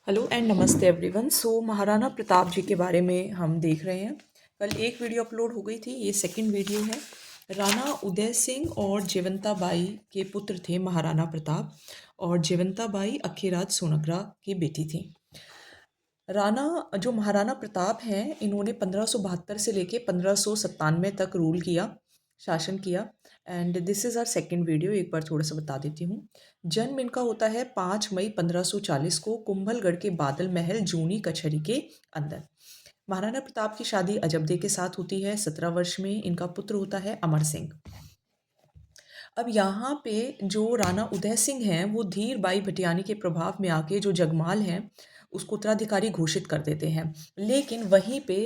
Hello and नमस्ते everyone. Maharana Pratap जी के बारे में हम देख रहे हैं। कल एक वीडियो अपलोड हो गई थी, ये सेकंड वीडियो है। राणा उदय सिंह और जयवंता बाई के पुत्र थे महाराणा प्रताप, और जयवंता बाई अखीराज सोनग्रा की बेटी थी। राणा जो महाराणा प्रताप हैं, इन्होंने 1572 से लेके 1597 तक रूल किया, शासन किया। And this is our second video, एक बार थोड़ा सा बता देती हूँ। जन्म इनका होता है 5 मई 1540 को कुंभलगढ़ के बादल महल जूनी कचहरी के अंदर। महाराणा प्रताप की शादी अजबदे के साथ होती है। 17 वर्ष में इनका पुत्र होता है अमर सिंह। अब यहाँ पे जो राणा उदय सिंह हैं, वो धीर बाई भटियानी के प्रभाव में आके जो जगमाल हैं उसको उत्तराधिकारी घोषित कर देते हैं। लेकिन वहीं पे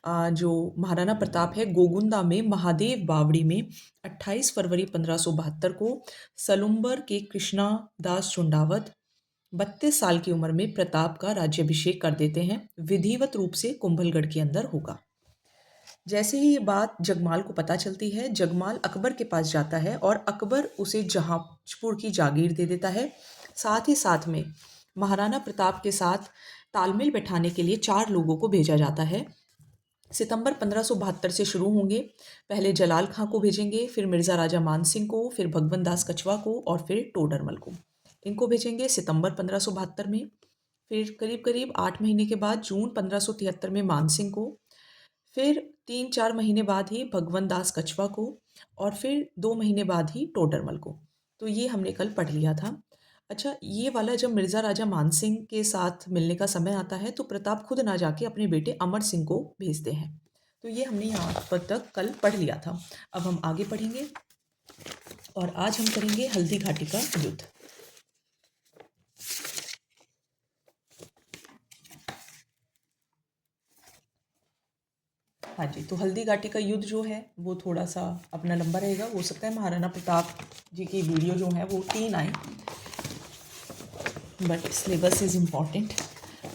जो महाराणा प्रताप है, गोगुंदा में महादेव बावड़ी में 28 फरवरी 1572 को सलुम्बर के कृष्णा दास चुंडावत 32 साल की उम्र में प्रताप का राज्याभिषेक कर देते हैं। विधिवत रूप से कुंभलगढ़ के अंदर होगा। जैसे ही ये बात जगमाल को पता चलती है, जगमाल अकबर के पास जाता है और अकबर उसे जहांजपुर की जागीर दे देता है। साथ ही साथ में महाराणा प्रताप के साथ तालमेल बैठाने के लिए 4 लोगों को भेजा जाता है। सितंबर 1572 से शुरू होंगे। पहले जलाल खां को भेजेंगे, फिर मिर्ज़ा राजा मानसिंह को, फिर भगवंत दास कछवा को और फिर टोडरमल को। इनको भेजेंगे सितंबर 1572 में। फिर करीब करीब 8 महीने के बाद जून 1573 में मानसिंह को, फिर 3-4 महीने बाद ही भगवंत दास कछवा को, और फिर 2 महीने बाद ही टोडरमल को। तो ये हमने कल पढ़ लिया था। अच्छा, ये वाला जब मिर्ज़ा राजा मानसिंह के साथ मिलने का समय आता है तो प्रताप खुद ना जाके अपने बेटे अमर सिंह को भेजते हैं। तो ये हमने यहाँ पर तक कल पढ़ लिया था। अब हम आगे पढ़ेंगे और आज हम करेंगे हल्दी घाटी का युद्ध। हाँ जी, तो हल्दी घाटी का युद्ध जो है वो थोड़ा सा अपना लंबा रहेगा। हो सकता है महाराणा प्रताप जी की वीडियो जो है वो 3 आए, बट सिलेबस इज़ इम्पॉर्टेंट।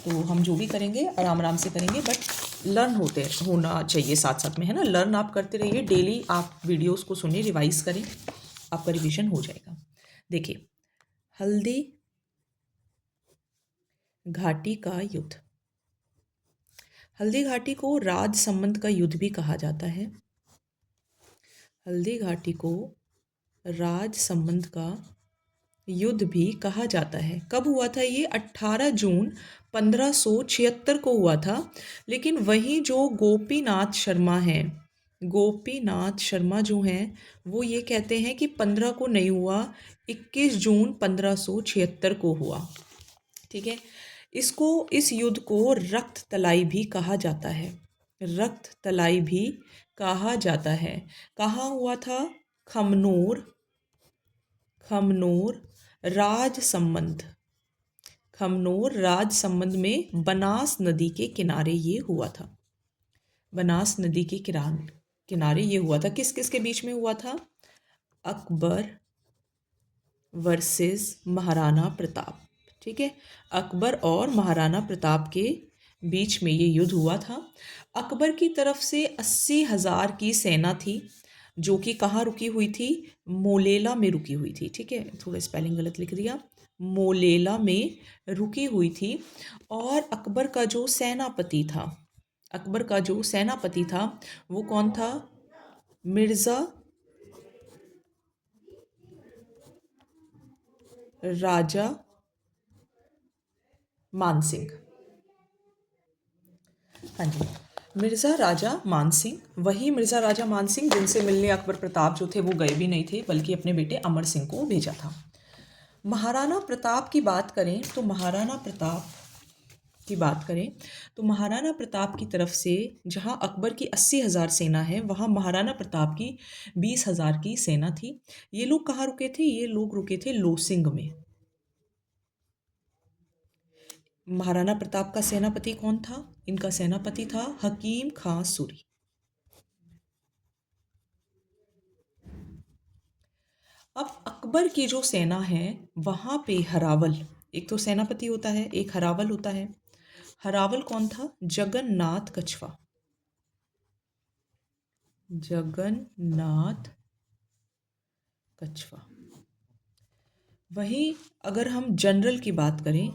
तो हम जो भी करेंगे आराम आराम से करेंगे, बट लर्न होना चाहिए साथ साथ में, है ना। लर्न आप करते रहिए, डेली आप वीडियोस को सुनिए, रिवाइज करें, आपका रिवीजन हो जाएगा। देखिए, हल्दी घाटी का युद्ध। हल्दी घाटी को राज संबंध का युद्ध भी कहा जाता है। हल्दी घाटी को राज संबंध का युद्ध भी कहा जाता है। कब हुआ था ये? 18 जून 1576 को हुआ था। लेकिन वहीं जो गोपीनाथ शर्मा हैं, गोपीनाथ शर्मा जो हैं, वो ये कहते हैं कि 15 को नहीं हुआ, 21 जून 1576 को हुआ। ठीक है। इस युद्ध को रक्त तलाई भी कहा जाता है। रक्त तलाई भी कहा जाता है। कहाँ हुआ था? खमनोर, खमनोर राज संबंध, खमनोर राज संबंध में बनास नदी के किनारे ये हुआ था। बनास नदी के किनारे ये हुआ था। किस किस के बीच में हुआ था? अकबर वर्सेस महाराणा प्रताप। ठीक है, अकबर और महाराणा प्रताप के बीच में ये युद्ध हुआ था। अकबर की तरफ से 80,000 की सेना थी, जो कि कहाँ रुकी हुई थी? मोलेला में रुकी हुई थी। ठीक है, थोड़ा स्पेलिंग गलत लिख दिया, मोलेला में रुकी हुई थी। और अकबर का जो सेनापति था, अकबर का जो सेनापति था वो कौन था? मिर्ज़ा राजा मानसिंह। हाँ जी, मिर्ज़ा राजा मानसिंह, वही मिर्ज़ा राजा मानसिंह जिनसे मिलने अकबर प्रताप जो थे वो गए भी नहीं थे, बल्कि अपने बेटे अमर सिंह को भेजा था। महाराणा प्रताप की बात करें तो महाराणा प्रताप की बात करें तो महाराणा प्रताप की तरफ से जहां अकबर की 80,000 सेना है, वहां महाराणा प्रताप की 20,000 की सेना थी। ये लोग कहाँ रुके थे? ये लोग रुके थे लोसिंग में। महाराणा प्रताप का सेनापति कौन था? इनका सेनापति था हकीम खां सूरी। अब अकबर की जो सेना है वहां पे हरावल, एक तो सेनापति होता है, एक हरावल होता है। हरावल कौन था? जगन्नाथ कछवा। जगन्नाथ कछवा। वहीं अगर हम जनरल की बात करें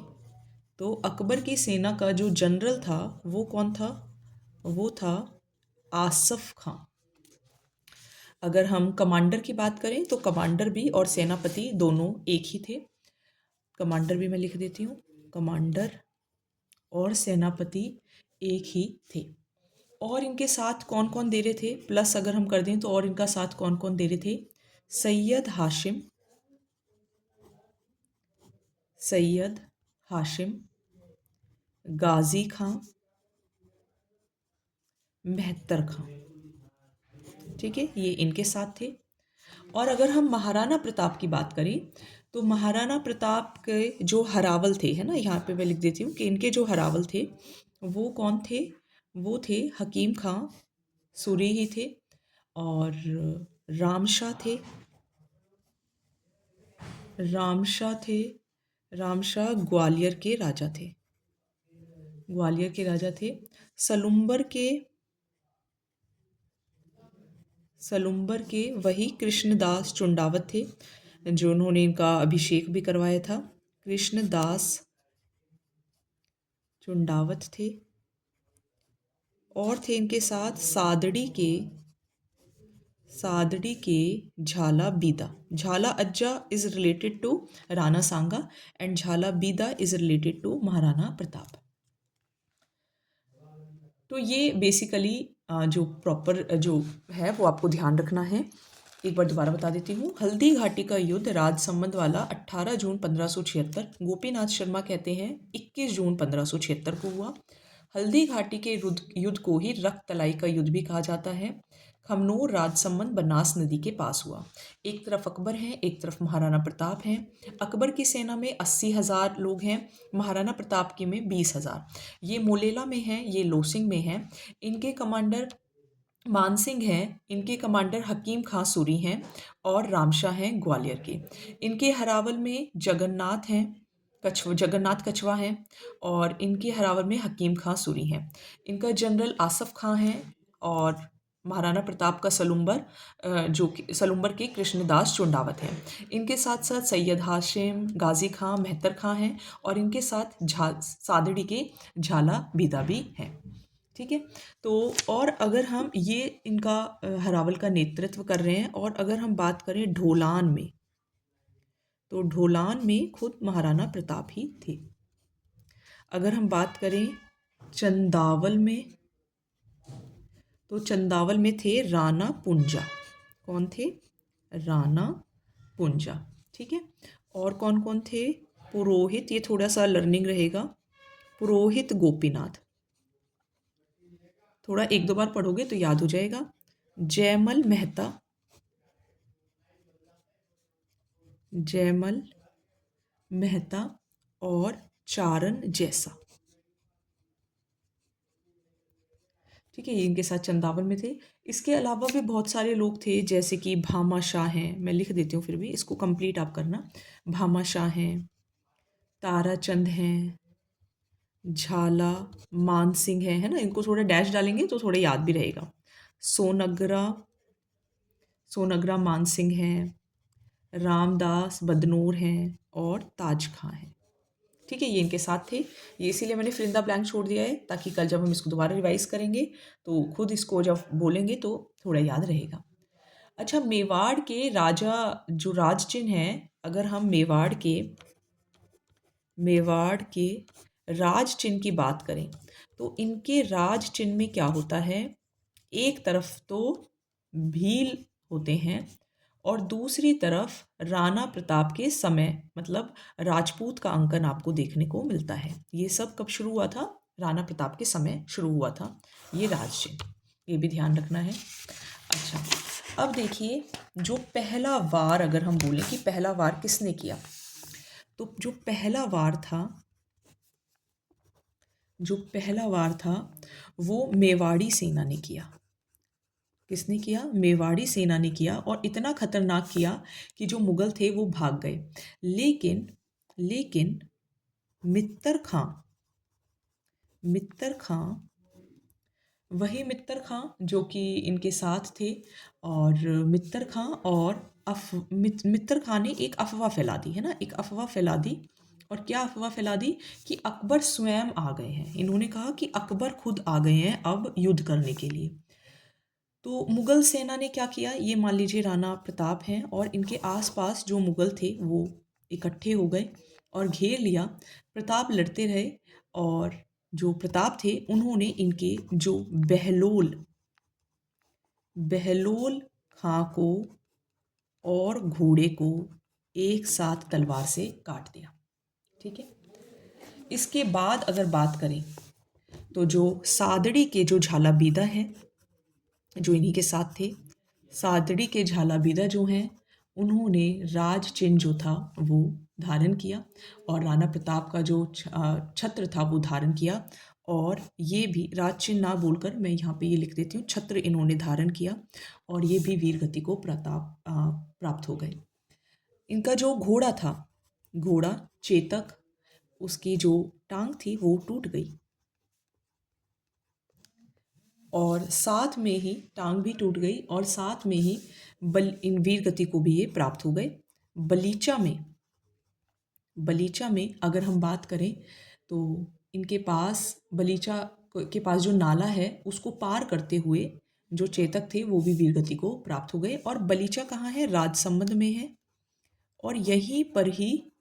तो अकबर की सेना का जो जनरल था वो कौन था? वो था आसफ खां। अगर हम कमांडर की बात करें तो कमांडर भी और सेनापति दोनों एक ही थे। कमांडर भी मैं लिख देती हूँ, कमांडर और सेनापति एक ही थे। और इनके साथ कौन कौन दे रहे थे, प्लस अगर हम कर दें तो और इनका साथ कौन कौन दे रहे थे? सैयद हाशिम, सैयद हाशिम, गाजी खां, मेहत्तर खां। ठीक है, ये इनके साथ थे। और अगर हम महाराणा प्रताप की बात करें तो महाराणा प्रताप के जो हरावल थे, है ना, यहाँ पे मैं लिख देती हूँ कि इनके जो हरावल थे वो कौन थे? वो थे हकीम खां सूरी ही थे, और रामशाह थे, रामशाह थे, रामशाह ग्वालियर के राजा थे, ग्वालियर के राजा थे। सलुम्बर के, सलुम्बर के वही कृष्णदास चुंडावत थे जो उन्होंने इनका अभिषेक भी करवाया था। कृष्णदास चुंडावत थे। और थे इनके साथ सादड़ी के झाला Bida. Jhala Ajja is related to Rana Sanga and Jhala Bida is related to Maharana Pratap. तो ये बेसिकली जो प्रॉपर जो है वो आपको ध्यान रखना है। एक बार दोबारा बता देती हूँ। हल्दी घाटी का युद्ध राजसमंद वाला 18 जून 1576, गोपीनाथ शर्मा कहते हैं 21 जून 1576 को हुआ। हल्दी घाटी के युद्ध को ही रक्त तलाई का युद्ध भी कहा जाता है। खमनोर राजसमंद बनास नदी के पास हुआ। एक तरफ अकबर हैं, एक तरफ महाराणा प्रताप हैं। अकबर की सेना में 80,000 लोग हैं, महाराणा प्रताप की में 20,000। ये मोलेला में हैं, ये लोसिंग में हैं। इनके कमांडर मानसिंह हैं, इनके कमांडर हकीम खां सूरी हैं, और रामशाह हैं ग्वालियर के। इनके हरावल में जगन्नाथ हैं, जगन्नाथ कछवा हैं, और इनके हरावल में हकीम खां सूरी हैं। इनका जनरल आसफ खां हैं, और महाराणा प्रताप का सलुम्बर जो कि सलुम्बर के कृष्णदास चुंडावत हैं। इनके साथ साथ सैयद हाशिम, गाजी खां, मेहतर खां हैं, और इनके साथ सादड़ी के झाला बीदा भी हैं। ठीक है, तो और अगर हम ये इनका हरावल का नेतृत्व कर रहे हैं, और अगर हम बात करें ढोलान में तो ढोलान में खुद महाराणा प्रताप ही थे। अगर हम बात करें चंदावल में तो चंदावल में थे राणा पुंजा। कौन थे? राणा पुंजा। ठीक है, और कौन कौन थे? पुरोहित, ये थोड़ा सा लर्निंग रहेगा, पुरोहित गोपीनाथ, थोड़ा एक दो बार पढ़ोगे तो याद हो जाएगा। जयमल मेहता, जयमल मेहता, और चारण जैसा। ठीक है, ये इनके साथ चंदावल में थे। इसके अलावा भी बहुत सारे लोग थे, जैसे कि भामा शाह हैं, मैं लिख देती हूँ फिर भी इसको कंप्लीट आप करना। भामा शाह हैं, ताराचंद हैं, झाला मानसिंह है ना, इनको थोड़ा डैश डालेंगे तो थोड़ा याद भी रहेगा। सोनगरा, सोनगरा मानसिंह हैं, रामदास बदनोर हैं, और ताज खां हैं। ठीक है, ये इनके साथ थे। ये इसीलिए मैंने फिर इन द ब्लैंक छोड़ दिया है, ताकि कल जब हम इसको दोबारा रिवाइज करेंगे तो खुद इसको जब बोलेंगे तो थोड़ा याद रहेगा। अच्छा, मेवाड़ के राजा जो राज चिन्ह हैं, अगर हम मेवाड़ के राज चिन्ह की बात करें तो इनके राज चिन्ह में क्या होता है? एक तरफ तो भील होते हैं, और दूसरी तरफ राणा प्रताप के समय, मतलब राजपूत का अंकन आपको देखने को मिलता है। ये सब कब शुरू हुआ था? राणा प्रताप के समय शुरू हुआ था ये राज चिन्ह, ये भी ध्यान रखना है। अच्छा, अब देखिए, जो पहला वार, अगर हम बोलें कि पहला वार किसने किया, तो जो पहला वार था वो मेवाड़ी सेना ने किया। किसने किया? मेवाड़ी सेना ने किया, और इतना खतरनाक किया कि जो मुगल थे वो भाग गए। लेकिन मित्तर खां, वही मित्तर खां जो कि इनके साथ थे, और मित्तर खां ने एक अफवाह फैला दी, है ना, एक अफवाह फैला दी, और क्या अफवाह फैला दी कि अकबर स्वयं आ गए हैं। इन्होंने कहा कि अकबर खुद आ गए हैं अब युद्ध करने के लिए। तो मुगल सेना ने क्या किया, ये मान लीजिए राणा प्रताप हैं और इनके आसपास जो मुगल थे वो इकट्ठे हो गए और घेर लिया। प्रताप लड़ते रहे और जो प्रताप थे उन्होंने इनके जो बहलोल बहलोल खां को और घोड़े को एक साथ तलवार से काट दिया। ठीक है। इसके बाद अगर बात करें तो जो सादड़ी के जो झालाबीदा है जो इन्हीं के साथ थे, सादड़ी के झालाबीदा जो हैं उन्होंने राज चिन्ह जो था वो धारण किया और राणा प्रताप का जो छत्र था वो धारण किया। और ये भी राज चिन्ह ना बोलकर मैं यहाँ पे ये लिख देती हूँ, छत्र इन्होंने धारण किया और ये भी वीर गति को प्राप्त हो गए। इनका जो घोड़ा था, घोड़ा चेतक, उसकी जो टांग थी वो टूट गई और साथ में ही टांग भी टूट गई और साथ में ही इन वीर गति को भी ये प्राप्त हो गए। बलीचा में अगर हम बात करें तो इनके पास बलीचा के पास जो नाला है उसको पार करते हुए जो चेतक थे वो भी वीर गति को प्राप्त हो गए। और बलीचा कहाँ है, राजसमंद में है और यहीं पर ही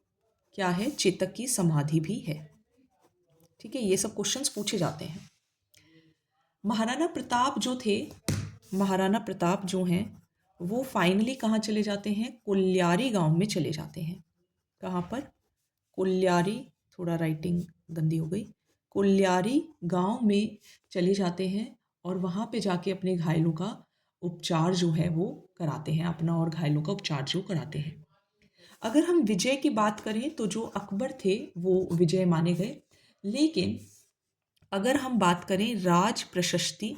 क्या है, चेतक की समाधि भी है। ठीक है, ये सब क्वेश्चंस पूछे जाते हैं। महाराणा प्रताप जो थे, महाराणा प्रताप जो हैं वो फाइनली कहाँ चले जाते हैं, कोल्यारी गांव में चले जाते हैं। कहाँ पर, कोल्यारी, थोड़ा राइटिंग गंदी हो गई, कोल्यारी गांव में चले जाते हैं और वहाँ पे जाके अपने घायलों का उपचार जो है वो कराते हैं, अपना और घायलों का उपचार जो कराते हैं। अगर हम विजय की बात करें तो जो अकबर थे वो विजय माने गए, लेकिन अगर हम बात करें राज प्रशस्ति,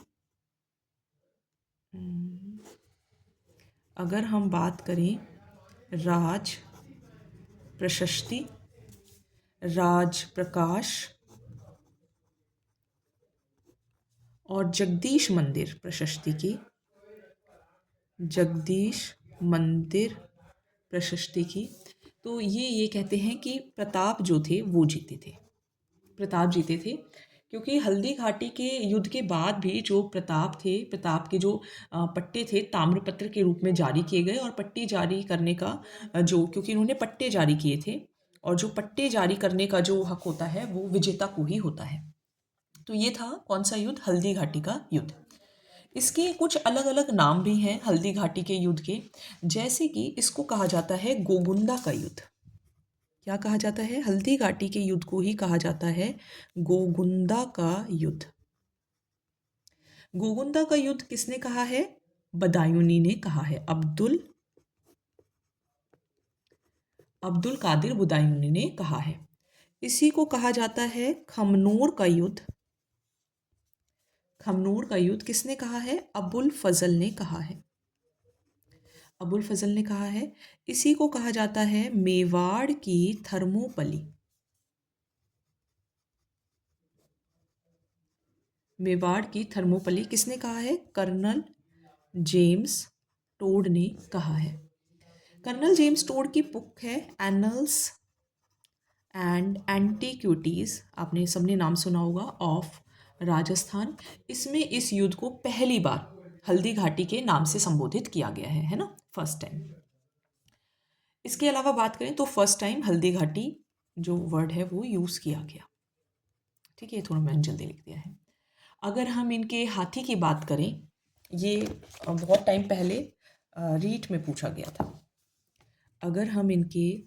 अगर हम बात करें राज प्रशस्ति, राज प्रकाश और जगदीश मंदिर प्रशस्ति की, जगदीश मंदिर प्रशस्ति की, तो ये कहते हैं कि प्रताप जो थे वो जीते थे, प्रताप जीते थे। क्योंकि हल्दी घाटी के युद्ध के बाद भी जो प्रताप थे, प्रताप के जो पट्टे थे ताम्रपत्र के रूप में जारी किए गए और पट्टे जारी करने का जो, क्योंकि इन्होंने पट्टे जारी किए थे और जो पट्टे जारी करने का जो हक होता है वो विजेता को ही होता है। तो ये था कौन सा युद्ध, हल्दी घाटी का युद्ध। इसके कुछ अलग अलग नाम भी हैं हल्दी घाटी के युद्ध के, जैसे कि इसको कहा जाता है गोगुंदा का युद्ध। क्या कहा जाता है, हल्दी घाटी के युद्ध को ही कहा जाता है गोगुंदा का युद्ध। गोगुंदा का युद्ध किसने कहा है, बदायूनी ने कहा है, अब्दुल कादिर बदायूनी ने कहा है। इसी को कहा जाता है खमनोर का युद्ध। खमनोर का युद्ध किसने कहा है, अबुल फजल ने कहा है, अबुल फजल ने कहा है। इसी को कहा जाता है मेवाड़ की थर्मोपली। मेवाड़ की थर्मोपली किसने कहा है, कर्नल जेम्स टोड ने कहा है। कर्नल जेम्स टोड की बुक है एनल्स एंड एंटीक्विटीज़, आपने सबने नाम सुना होगा, ऑफ राजस्थान। इसमें इस युद्ध को पहली बार हल्दी घाटी के नाम से संबोधित किया गया है ना, फर्स्ट टाइम। इसके अलावा बात करें तो फर्स्ट टाइम हल्दी घाटी जो वर्ड है वो यूज़ किया गया। ठीक है, थोड़ा मैंने जल्दी लिख दिया है। अगर हम इनके हाथी की बात करें, ये बहुत टाइम पहले रीट में पूछा गया था। अगर हम इनके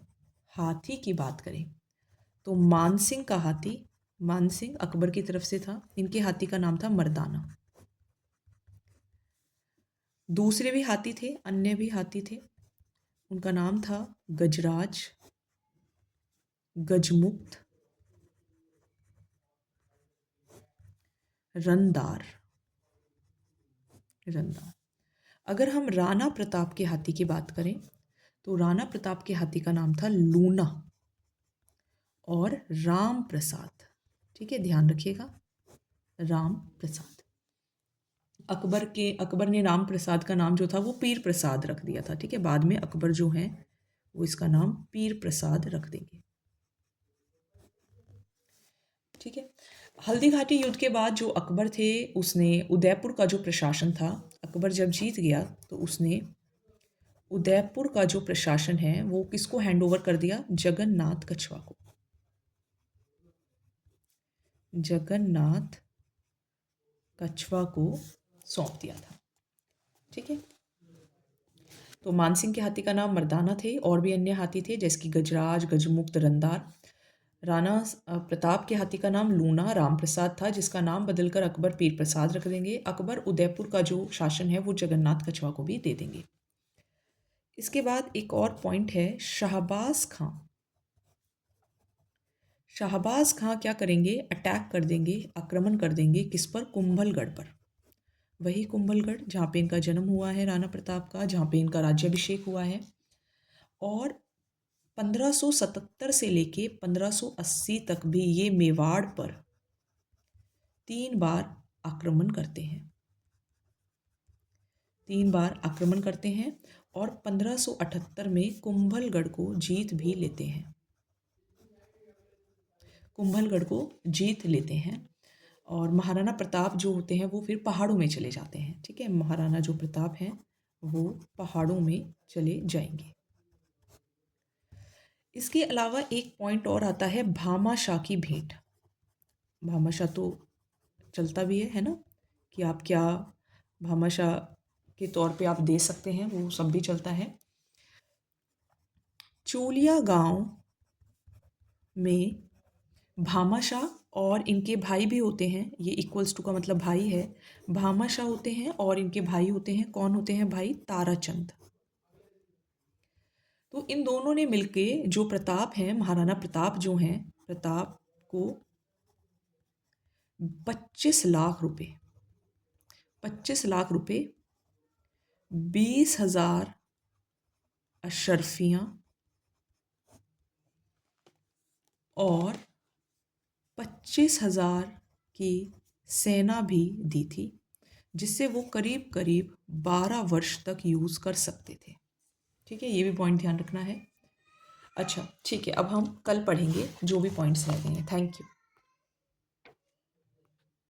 हाथी की बात करें तो मानसिंह का हाथी, मानसिंह अकबर की तरफ से था, इनके हाथी का नाम था मर्दाना। दूसरे भी हाथी थे, अन्य भी हाथी थे, उनका नाम था गजराज, गजमुक्त, रंदार। अगर हम राणा प्रताप के हाथी की बात करें तो राणा प्रताप के हाथी का नाम था लूना और राम प्रसाद। ठीक है, ध्यान रखिएगा, राम प्रसाद। अकबर ने राम प्रसाद का नाम जो था वो पीर प्रसाद रख दिया था। ठीक है, बाद में अकबर जो है वो इसका नाम पीर प्रसाद रख देंगे। हल्दी घाटी युद्ध के बाद जो अकबर थे उसने उदयपुर का जो प्रशासन था, अकबर जब जीत गया तो उसने उदयपुर का जो प्रशासन है वो किसको हैंड ओवर कर दिया? जगन्नाथ कछवा को। जगन्नाथ कछवा को सौंप दिया था। ठीक है। तो मानसिंह के हाथी का नाम मर्दाना थे, और भी अन्य हाथी थे जैसे कि गजराज, गजमुक्त, रंदार। राणा प्रताप के हाथी का नाम लूना राम प्रसाद था, जिसका नाम बदलकर अकबर पीर प्रसाद रख देंगे। अकबर उदयपुर का जो शासन है वो जगन्नाथ कछवा को भी दे देंगे। इसके बाद एक और पॉइंट है, शाहबाज खां। शाहबाज खां क्या करेंगे? अटैक कर देंगे, आक्रमण कर देंगे किस पर? कुंभलगढ़ पर। वही कुंभलगढ़ जहाँ पे इनका जन्म हुआ है राणा प्रताप का, जहाँ पे इनका राज्याभिषेक हुआ है। और 1577 से लेके 1580 तक भी ये मेवाड़ पर 3 बार आक्रमण करते हैं। 3 बार आक्रमण करते हैं और 1578 में कुंभलगढ़ को जीत भी लेते हैं। कुंभलगढ़ को जीत लेते हैं और महाराणा प्रताप जो होते हैं वो फिर पहाड़ों में चले जाते हैं। ठीक है, महाराणा जो प्रताप हैं वो पहाड़ों में चले जाएंगे। इसके अलावा एक पॉइंट और आता है, भामाशाह की भेंट। भामाशाह तो चलता भी है ना, कि आप क्या भामाशाह के तौर पे आप दे सकते हैं, वो सब भी चलता है। चोलिया गांव में भामाशाह और इनके भाई भी होते हैं, ये इक्वल्स टू का मतलब भाई है। भामाशाह होते हैं और इनके भाई होते हैं, कौन होते हैं भाई? ताराचंद। तो इन दोनों ने मिलके जो प्रताप हैं, महाराणा प्रताप जो हैं, प्रताप को 25 लाख रुपए 25 लाख रुपए, 20,000 अशर्फियाँ और 25,000 की सेना भी दी थी, जिससे वो करीब करीब 12 वर्ष तक यूज़ कर सकते थे। ठीक है, ये भी पॉइंट ध्यान रखना है। अच्छा ठीक है, अब हम कल पढ़ेंगे जो भी पॉइंट्स रह गए हैं। Thank you.